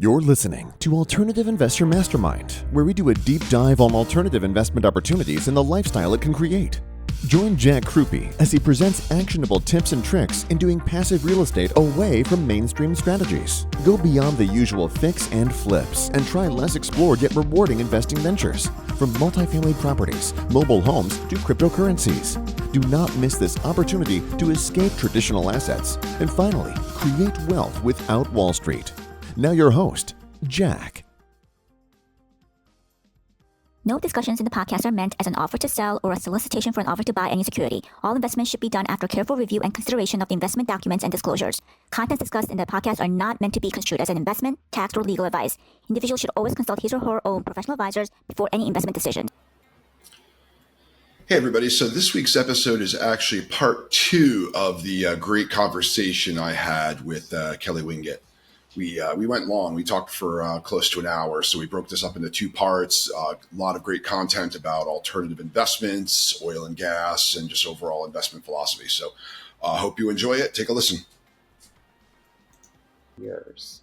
You're listening to Alternative Investor Mastermind, where we do a deep dive on alternative investment opportunities and the lifestyle it can create. Join Krupey as he presents actionable tips and tricks in doing passive real estate away from mainstream strategies. Go beyond the usual fix and flips and try less explored yet rewarding investing ventures, from multifamily properties, mobile homes to cryptocurrencies. Do not miss this opportunity to escape traditional assets and finally create wealth without Wall Street. Now your host, Jack. No discussions in the podcast are meant as an offer to sell or a solicitation for an offer to buy any security. All investments should be done after careful review and consideration of the investment documents and disclosures. Contents discussed in the podcast are not meant to be construed as an investment, tax, or legal advice. Individuals should always consult his or her own professional advisors before any investment decision. Hey, everybody. So this week's episode is actually part 2 of the great conversation I had with Kelly Winget. We went long. We talked for close to an hour. So we broke this up into 2 parts. A lot of great content about alternative investments, oil and gas, and just overall investment philosophy. So I hope you enjoy it. Take a listen. Years.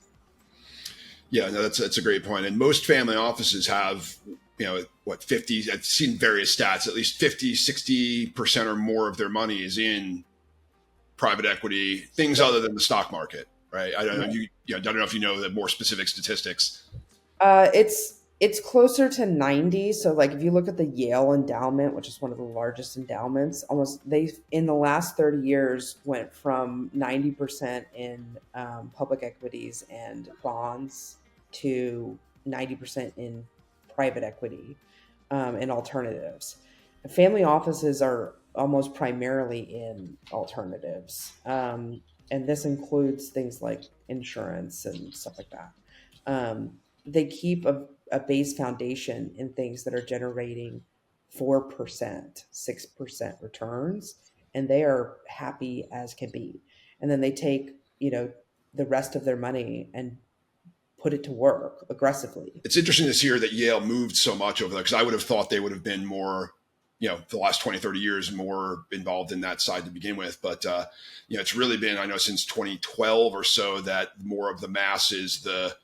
Yeah, no, that's a great point. And most family offices have, 50, I've seen various stats, at least 50, 60% or more of their money is in private equity, things other than the stock market. Right. I don't know. I don't know if you know the more specific statistics. It's closer to 90. So like if you look at the Yale endowment, which is one of the largest endowments, they in the last 30 years went from 90% in public equities and bonds to 90% in private equity and alternatives. Family offices are almost primarily in alternatives. And this includes things like insurance and stuff like that. They keep a base foundation in things that are generating 4%, 6% returns, and they are happy as can be. And then they take, the rest of their money and put it to work aggressively. It's interesting to hear that Yale moved so much over there, because I would have thought they would have been more, the last 20, 30 years more involved in that side to begin with. But, it's really been, I know, since 2012 or so that more of the mass is the,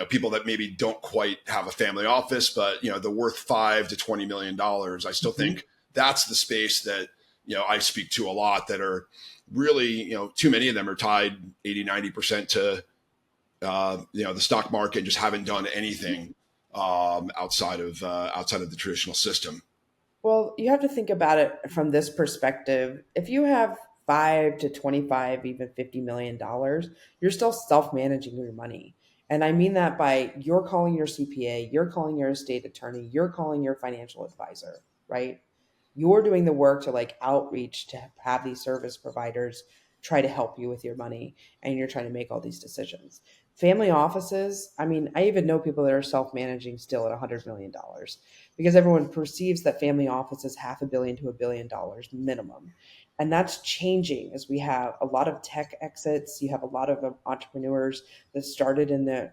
people that maybe don't quite have a family office, but, they're worth $5 to $20 million. I still think that's the space that, I speak to a lot that are really, too many of them are tied 80, 90% to, the stock market and just haven't done anything outside of the traditional system. Well, you have to think about it from this perspective. If you have 5 to 25, even $50 million, you're still self-managing your money. And I mean that by you're calling your CPA, you're calling your estate attorney, you're calling your financial advisor, right? You're doing the work to outreach to have these service providers try to help you with your money, and you're trying to make all these decisions. Family offices, I even know people that are self-managing still at $100 million because everyone perceives that family offices $500 million to $1 billion minimum. And that's changing as we have a lot of tech exits. You have a lot of entrepreneurs that started in the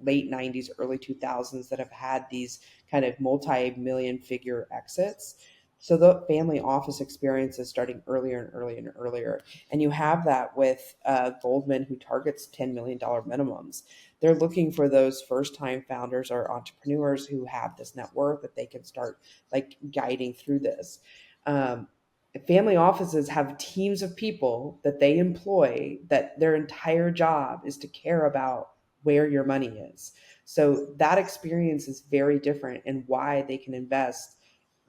late 90s, early 2000s that have had these kind of multi-million figure exits. So the family office experience is starting earlier and earlier and earlier. And you have that with Goldman, who targets $10 million minimums. They're looking for those first-time founders or entrepreneurs who have this net worth that they can start guiding through this. Family offices have teams of people that they employ that their entire job is to care about where your money is. So that experience is very different, and why they can invest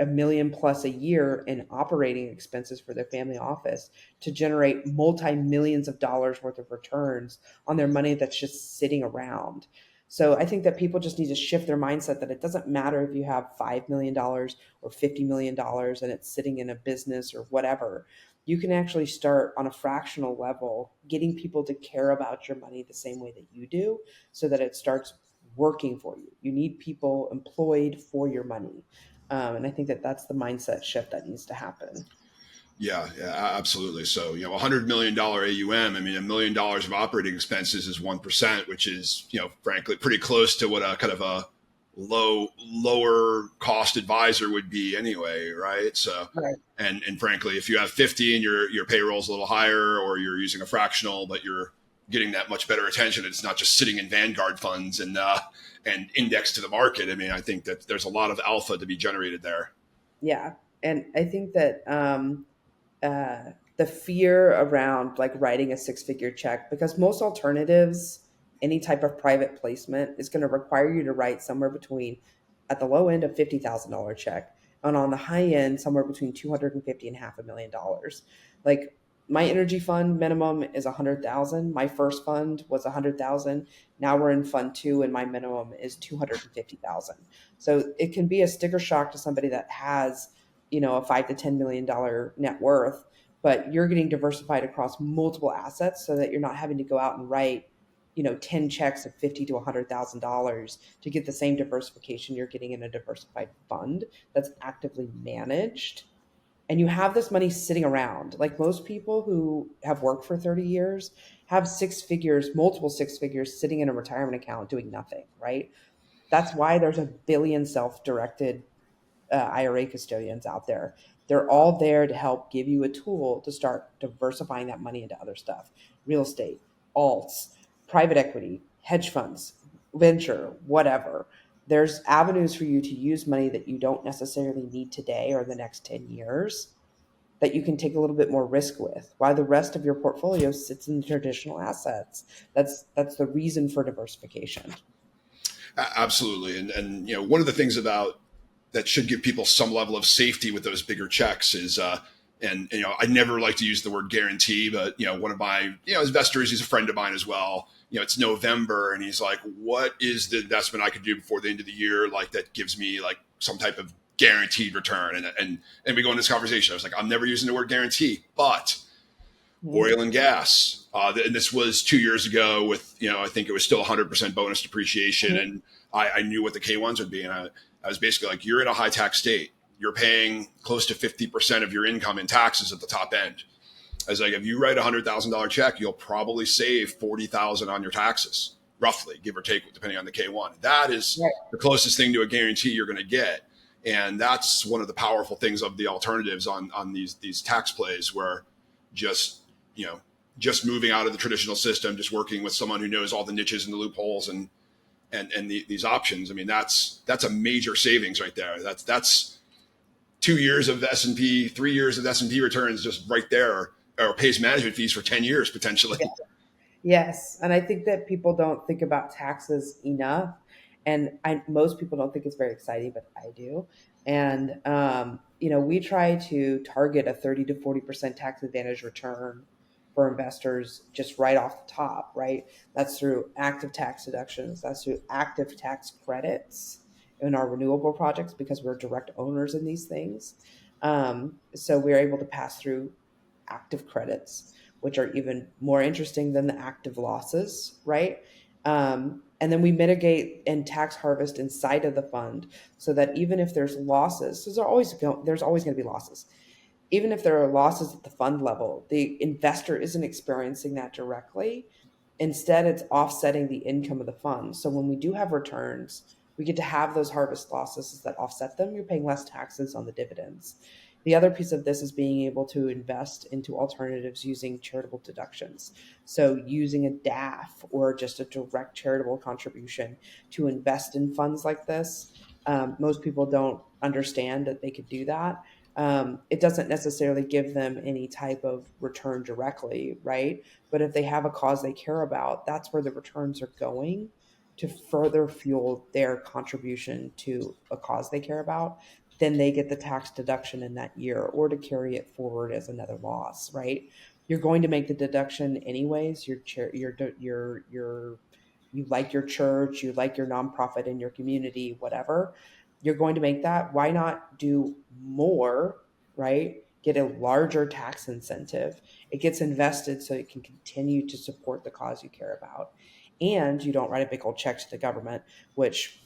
$1 million plus a year in operating expenses for their family office to generate multi-millions of dollars worth of returns on their money that's just sitting around. So I think that people just need to shift their mindset that it doesn't matter if you have $5 million or $50 million and it's sitting in a business or whatever. You can actually start on a fractional level, getting people to care about your money the same way that you do, so that it starts working for you. You need people employed for your money. And I think that that's the mindset shift that needs to happen. Yeah, absolutely. So, $100 million AUM, $1 million of operating expenses is 1%, which is, frankly, pretty close to what a kind of a lower cost advisor would be anyway. Right. So, right. And frankly, if you have 50 and your payroll is a little higher, or you're using a fractional, but you're getting that much better attention. It's not just sitting in Vanguard funds and indexed to the market. I mean, I think that there's a lot of alpha to be generated there. Yeah. And I think that the fear around like writing a six-figure check, because most alternatives, any type of private placement is going to require you to write somewhere between, at the low end, a $50,000 check, and on the high end, somewhere between 250 and $500,000. Like my energy fund minimum is 100,000. My first fund was 100,000. Now we're in fund two, and my minimum is 250,000. So it can be a sticker shock to somebody that has, a $5 to $10 million net worth, but you're getting diversified across multiple assets so that you're not having to go out and write 10 checks of $50 to $100,000 to get the same diversification you're getting in a diversified fund that's actively managed. And you have this money sitting around. Like most people who have worked for 30 years have six figures, multiple six figures sitting in a retirement account doing nothing, right? That's why there's a billion self-directed IRA custodians out there. They're all there to help give you a tool to start diversifying that money into other stuff: real estate, alts, private equity, hedge funds, venture, whatever. There's avenues for you to use money that you don't necessarily need today or the next 10 years that you can take a little bit more risk with, while the rest of your portfolio sits in traditional assets. That's the reason for diversification. Absolutely. And one of the things about that should give people some level of safety with those bigger checks is, and I never like to use the word guarantee, but one of my investors, he's a friend of mine as well. It's November, and he's like, "What is the investment I could do before the end of the year, like that gives me like some type of guaranteed return?" And we go into this conversation. I was like, "I'm never using the word guarantee, but oil and gas." And this was 2 years ago with, I think it was still 100% bonus depreciation. And I knew what the K1s would be. And I was basically like, you're in a high tax state. You're paying close to 50% of your income in taxes at the top end. I was like, if you write $100,000 check, you'll probably save 40,000 on your taxes, roughly, give or take, depending on the K1. That is the closest thing to a guarantee you're going to get. And that's one of the powerful things of the alternatives on these tax plays, where just moving out of the traditional system, just working with someone who knows all the niches and the loopholes and these options. I mean, that's a major savings right there. That's 2 years of S&P, 3 years of S&P returns just right there, or pays management fees for 10 years potentially. Yeah. Yes. And I think that people don't think about taxes enough. And most people don't think it's very exciting, but I do. And, we try to target a 30 to 40% tax advantage return for investors just right off the top, right? That's through active tax deductions. That's through active tax credits in our renewable projects, because we're direct owners in these things. So we're able to pass through active credits, which are even more interesting than the active losses, right? And then we mitigate and tax harvest inside of the fund, so that even if there's losses, there's always going to be losses. Even if there are losses at the fund level, the investor isn't experiencing that directly. Instead, it's offsetting the income of the fund. So when we do have returns, we get to have those harvest losses that offset them. You're paying less taxes on the dividends. The other piece of this is being able to invest into alternatives using charitable deductions. So using a DAF or just a direct charitable contribution to invest in funds like this. Most people don't understand that they could do that. It doesn't necessarily give them any type of return directly, right? But if they have a cause they care about, that's where the returns are going to further fuel their contribution to a cause they care about. Then they get the tax deduction in that year, or to carry it forward as another loss, right? You're going to make the deduction anyways. You like your church, you like your nonprofit in your community, whatever. You're going to make that. Why not do more, right? Get a larger tax incentive. It gets invested so it can continue to support the cause you care about. And you don't write a big old check to the government, which,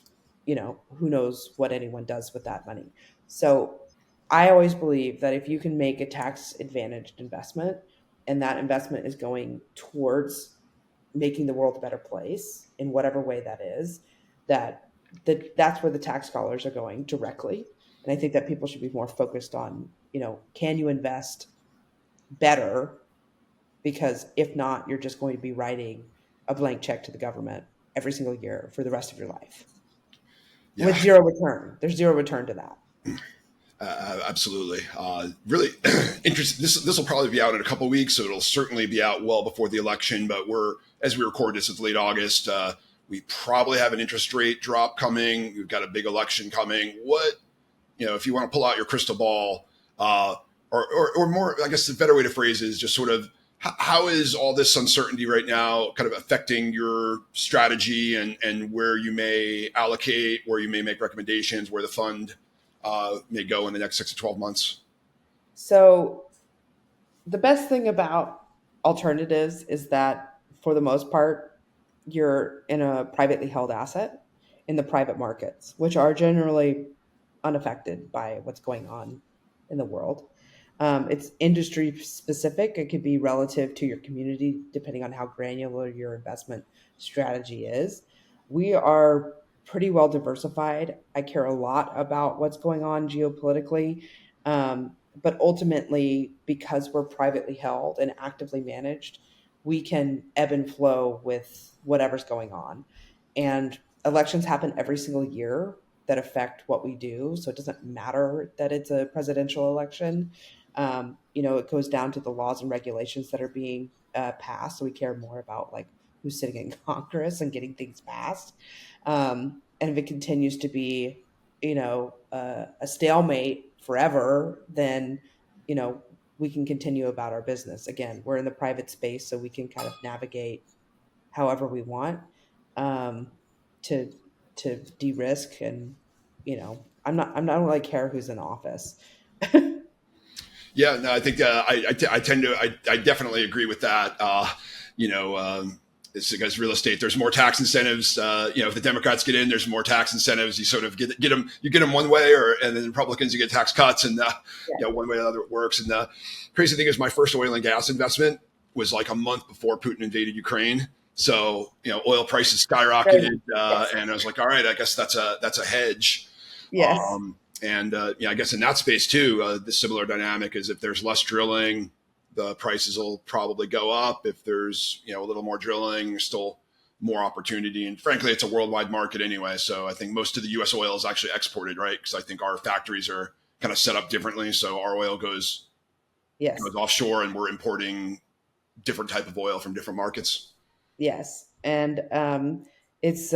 who knows what anyone does with that money. So I always believe that if you can make a tax advantaged investment, and that investment is going towards making the world a better place in whatever way that is, that's where the tax dollars are going directly. And I think that people should be more focused on, can you invest better because if not, you're just going to be writing a blank check to the government every single year for the rest of your life Yeah, with zero return. There's zero return to that. absolutely. Really interesting. This will probably be out in a couple of weeks, so it'll certainly be out well before the election. But as we record this, it's late August. We probably have an interest rate drop coming. We've got a big election coming. If you want to pull out your crystal ball, or more, I guess the better way to phrase it is just sort of how is all this uncertainty right now kind of affecting your strategy and where you may allocate, where you may make recommendations, where the fund may go in the next 6 to 12 months? So the best thing about alternatives is that for the most part, you're in a privately held asset in the private markets, which are generally unaffected by what's going on in the world. It's industry specific. It could be relative to your community, depending on how granular your investment strategy is. We are pretty well diversified. I care a lot about what's going on geopolitically. But ultimately, because we're privately held and actively managed, we can ebb and flow with whatever's going on. And elections happen every single year that affect what we do. So it doesn't matter that it's a presidential election. It goes down to the laws and regulations that are being passed. So we care more about like who's sitting in Congress and getting things passed. And if it continues to be, a stalemate forever, then, we can continue about our business. Again, we're in the private space, so we can kind of navigate however we want to de-risk. And I don't really care who's in office. Yeah, no, I think I definitely agree with that. It's because real estate, there's more tax incentives. If the Democrats get in, there's more tax incentives. You sort of get them one way, and then Republicans, you get tax cuts, and one way or the other it works. And the crazy thing is, my first oil and gas investment was like a month before Putin invaded Ukraine. So oil prices skyrocketed, and I was like, all right, I guess that's a hedge. Yes. I guess in that space too, the similar dynamic is if there's less drilling, the prices will probably go up. If there's a little more drilling, there's still more opportunity. And frankly, it's a worldwide market anyway. So I think most of the U.S. oil is actually exported, right? Because I think our factories are kind of set up differently. So our oil goes offshore, and we're importing different type of oil from different markets. Yes, and it's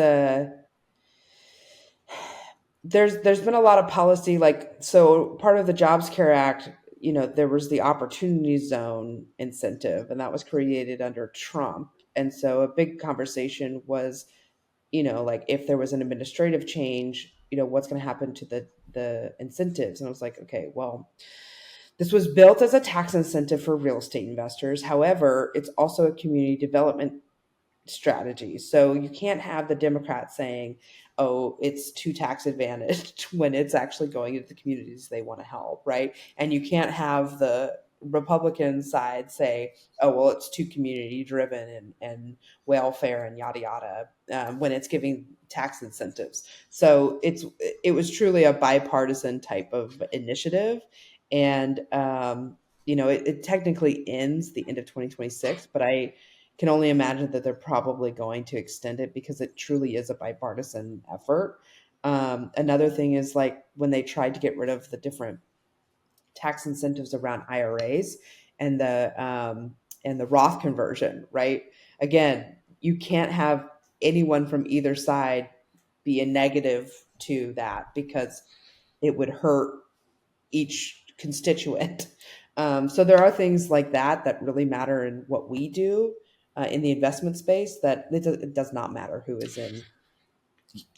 there's been a lot of policy, so part of the Jobs Care Act, there was the opportunity zone incentive, and that was created under Trump. And so a big conversation was, if there was an administrative change, what's going to happen to the incentives? And I was like, okay, well, this was built as a tax incentive for real estate investors. However, it's also a community development strategy. So you can't have the Democrats saying, oh, it's too tax advantaged when it's actually going into the communities they want to help, right? And you can't have the Republican side say, oh, well, it's too community driven and welfare and yada yada, when it's giving tax incentives. So it was truly a bipartisan type of initiative. And it technically ends the end of 2026, but I can only imagine that they're probably going to extend it because it truly is a bipartisan effort. Another thing is like when they tried to get rid of the different tax incentives around IRAs and the Roth conversion, right? Again, you can't have anyone from either side be a negative to that because it would hurt each constituent. So there are things like that really matter in what we do in the investment space, that it does not matter who is in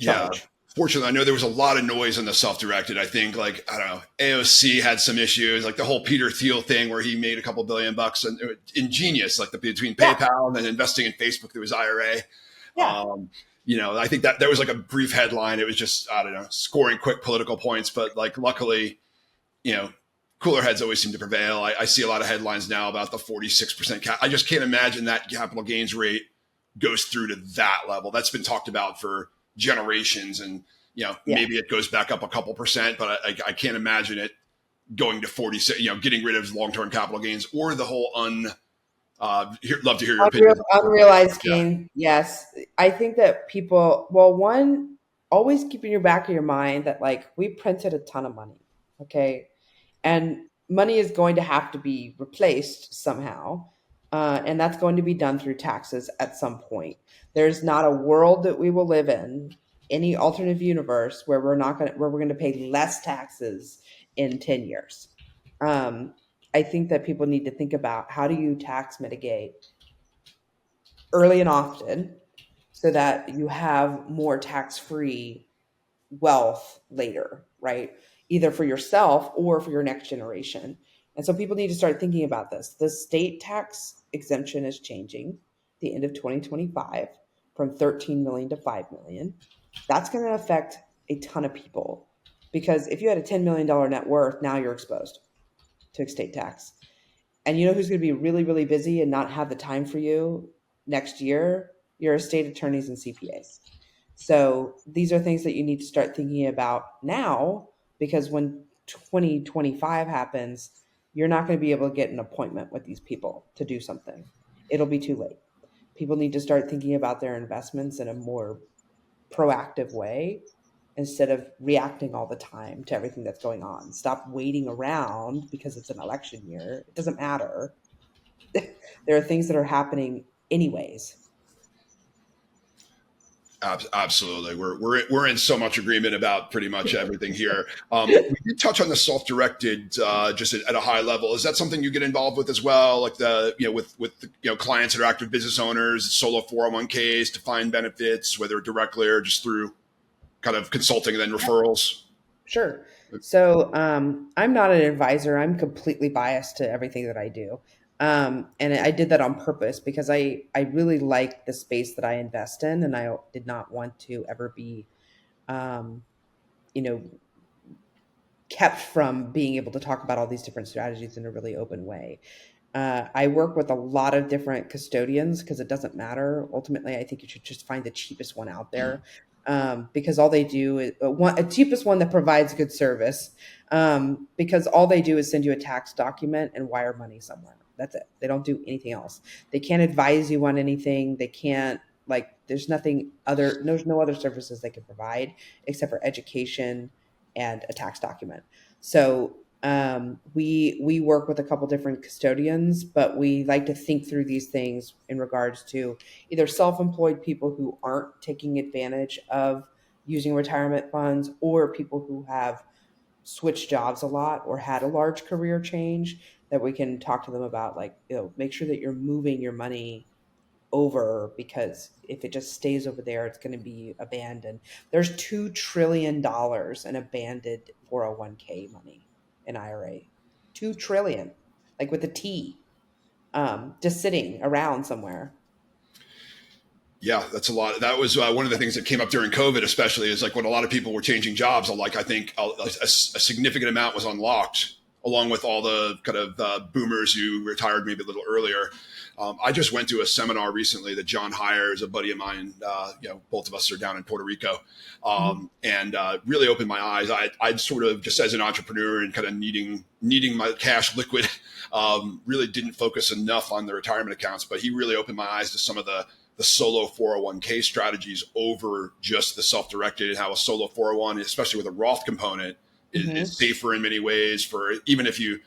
charge. Yeah. Fortunately, I know there was a lot of noise on the self-directed. I think AOC had some issues, like the whole Peter Thiel thing where he made a couple $1 billion and ingenious, between PayPal and then investing in Facebook through his IRA. Yeah. I think that there was like a brief headline. It was just, scoring quick political points, but luckily, cooler heads always seem to prevail. I see a lot of headlines now about the 46% I just can't imagine that capital gains rate goes through to that level. That's been talked about for generations, and maybe it goes back up a couple percent, but I can't imagine it going to 46. Getting rid of long-term capital gains or the whole Love to hear your opinion. Unrealized Yeah. gain, yes. I think that people, well, one, always keep in your back of your mind that like we printed a ton of money, okay? And money is going to have to be replaced somehow. And that's going to be done through taxes at some point. There's not a world that we will live in, any alternative universe where we're going to pay less taxes in 10 years. Um, I think that people need to think about how do you tax mitigate early and often so that you have more tax-free wealth later, right? Either for yourself or for your next generation. And so people need to start thinking about this. The state tax exemption is changing at the end of 2025 from 13 million to 5 million. That's going to affect a ton of people because if you had a $10 million net worth, now you're exposed to estate tax. And you know who's going to be really, really busy and not have the time for you next year? Your estate attorneys and CPAs. So these are things that you need to start thinking about now because when 2025 happens, you're not going to be able to get an appointment with these people to do something. It'll be too late. People need to start thinking about their investments in a more proactive way instead of reacting all the time to everything that's going on. Stop waiting around because it's an election year. It doesn't matter. There are things that are happening anyways. Absolutely. We're in so much agreement about pretty much everything here. We did touch on the self-directed just at a high level. Is that something you get involved with as well? Like with the, clients that are active business owners, solo 401ks, defined benefits, whether directly or just through kind of consulting and then referrals? Sure. So I'm not an advisor. I'm completely biased to everything that I do. And I did that on purpose because I really like the space that I invest in, and I did not want to ever be, um, you know, kept from being able to talk about all these different strategies in a really open way. I work with a lot of different custodians because it doesn't matter. Ultimately, I think you should just find the cheapest one out there because all they do is a cheapest one that provides good service because all they do is send you a tax document and wire money somewhere. That's it. They don't do anything else. They can't advise you on anything. They can't there's no other services they can provide except for education and a tax document. So we work with a couple different custodians, but we like to think through these things in regards to either self-employed people who aren't taking advantage of using retirement funds or people who have switched jobs a lot or had a large career change that we can talk to them about make sure that you're moving your money over because if it just stays over there, it's going to be abandoned. There's $2 trillion in abandoned 401k money in IRA. 2 trillion, like with a T, just sitting around somewhere. Yeah, that's a lot. That was one of the things that came up during COVID, especially is like when a lot of people were changing jobs. I think a significant amount was unlocked along with all the kind of boomers who retired maybe a little earlier. I just went to a seminar recently that John Hire is a buddy of mine. Both of us are down in Puerto Rico, and really opened my eyes. I'd sort of just as an entrepreneur and kind of needing my cash liquid, really didn't focus enough on the retirement accounts. But he really opened my eyes to some of the solo 401k strategies over just the self-directed, and how a solo 401, especially with a Roth component, is safer in many ways. For even if you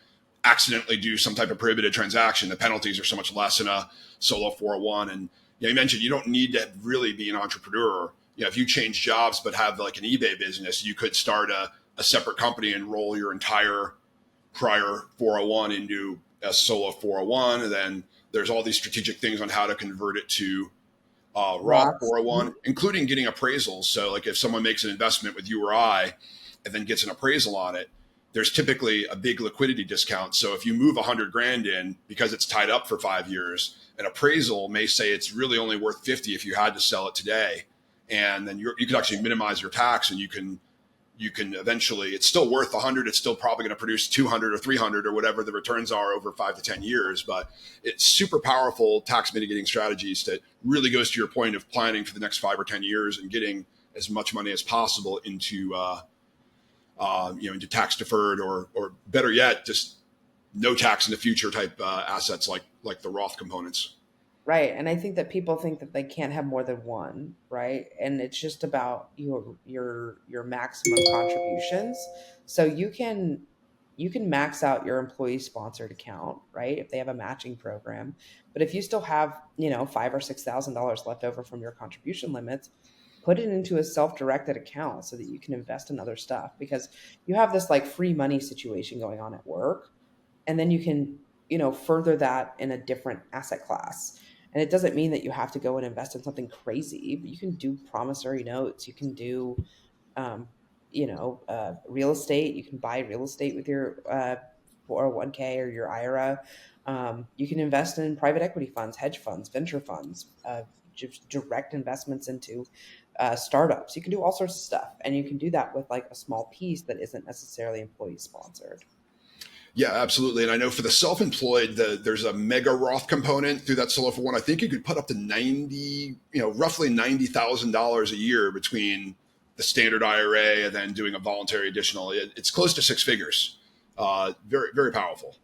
accidentally do some type of prohibited transaction, the penalties are so much less in a solo 401. And you mentioned you don't need to really be an entrepreneur. If you change jobs but have like an eBay business, you could start a separate company and roll your entire prior 401 into a solo 401. And then there's all these strategic things on how to convert it to Roth 401, including getting appraisals. So like if someone makes an investment with you or I and then gets an appraisal on it, there's typically a big liquidity discount. So if you move 100 grand in because it's tied up for 5 years, an appraisal may say it's really only worth 50 if you had to sell it today. And then you could actually minimize your tax, and you can eventually, it's still worth 100. It's still probably going to produce 200 or 300 or whatever the returns are over 5 to 10 years. But it's super powerful tax mitigating strategies that really goes to your point of planning for the next 5 or 10 years and getting as much money as possible into tax deferred or better yet, just no tax in the future type assets like like the Roth components. Right. And I think that people think that they can't have more than one, right? And it's just about your maximum contributions. So you can max out your employee sponsored account, right? If they have a matching program. But if you still have, $5,000 or $6,000 left over from your contribution limits, put it into a self-directed account so that you can invest in other stuff, because you have this like free money situation going on at work, and then you can, further that in a different asset class. And it doesn't mean that you have to go and invest in something crazy, but you can do promissory notes. You can do, real estate. You can buy real estate with your 401k or your IRA. You can invest in private equity funds, hedge funds, venture funds, just direct investments into startups. You can do all sorts of stuff. And you can do that with like a small piece that isn't necessarily employee sponsored. Yeah, absolutely. And I know for the self-employed, there's a mega Roth component through that solo for one. I think you could put up to roughly $90,000 a year between the standard IRA and then doing a voluntary additional. It's close to six figures. Very, very powerful.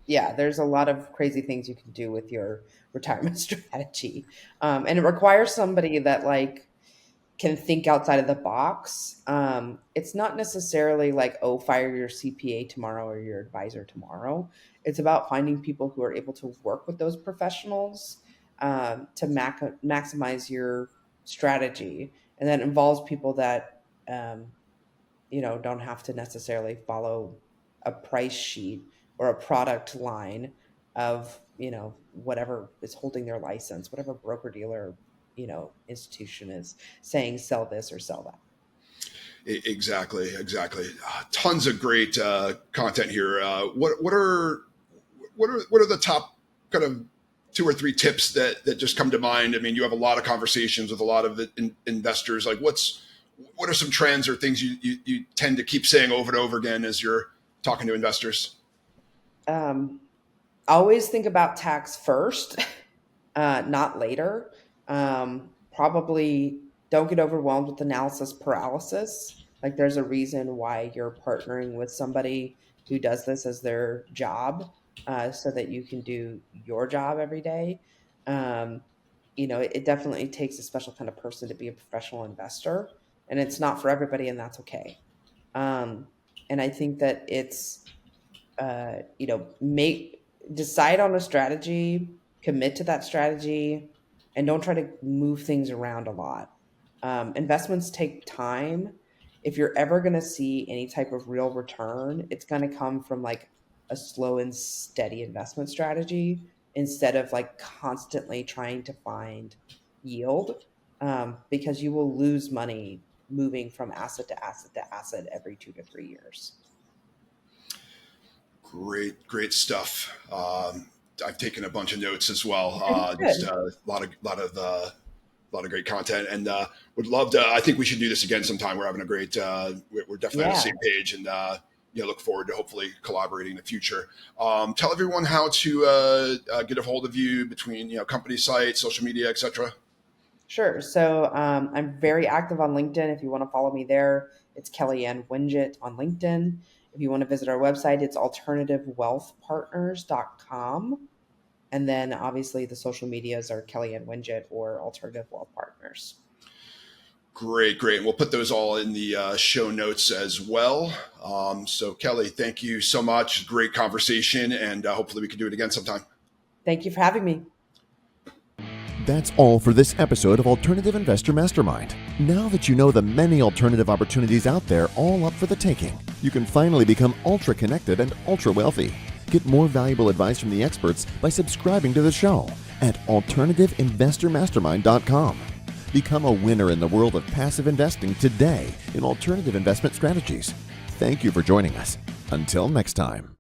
Yeah, there's a lot of crazy things you can do with your retirement strategy. And it requires somebody that like can think outside of the box. It's not necessarily like, oh, fire your CPA tomorrow or your advisor tomorrow. It's about finding people who are able to work with those professionals to maximize your strategy. And that involves people that, don't have to necessarily follow a price sheet or a product line of, whatever is holding their license, whatever broker dealer institution is saying sell this or sell that. Exactly. Tons of great content here. What are the top kind of 2 or 3 tips that just come to mind? I mean, you have a lot of conversations with a lot of investors. Like, what are some trends or things you tend to keep saying over and over again as you're talking to investors? Always think about tax first, not later. Probably don't get overwhelmed with analysis paralysis. Like, there's a reason why you're partnering with somebody who does this as their job, so that you can do your job every day. It definitely takes a special kind of person to be a professional investor, and it's not for everybody, and that's okay. And I think that it's, decide on a strategy, commit to that strategy, and don't try to move things around a lot. Investments take time. If you're ever going to see any type of real return, it's going to come from like a slow and steady investment strategy instead of like constantly trying to find yield, because you will lose money moving from asset to asset to asset every 2 to 3 years. Great stuff. I've taken a bunch of notes as well. Just a lot of great content, and would love to. I think we should do this again sometime. We're having a great. We're definitely on the same page, and look forward to hopefully collaborating in the future. Tell everyone how to get a hold of you between company sites, social media, etc. Sure. So I'm very active on LinkedIn. If you want to follow me there, it's Kellyanne Winget on LinkedIn. If you want to visit our website, it's alternativewealthpartners.com. And then obviously the social medias are Kellyanne Winget or Alternative Wealth Partners. Great. And we'll put those all in the show notes as well. So Kelly, thank you so much. Great conversation. And hopefully we can do it again sometime. Thank you for having me. That's all for this episode of Alternative Investor Mastermind. Now that you know the many alternative opportunities out there all up for the taking, you can finally become ultra connected and ultra wealthy. Get more valuable advice from the experts by subscribing to the show at alternativeinvestormastermind.com. Become a winner in the world of passive investing today in alternative investment strategies. Thank you for joining us. Until next time.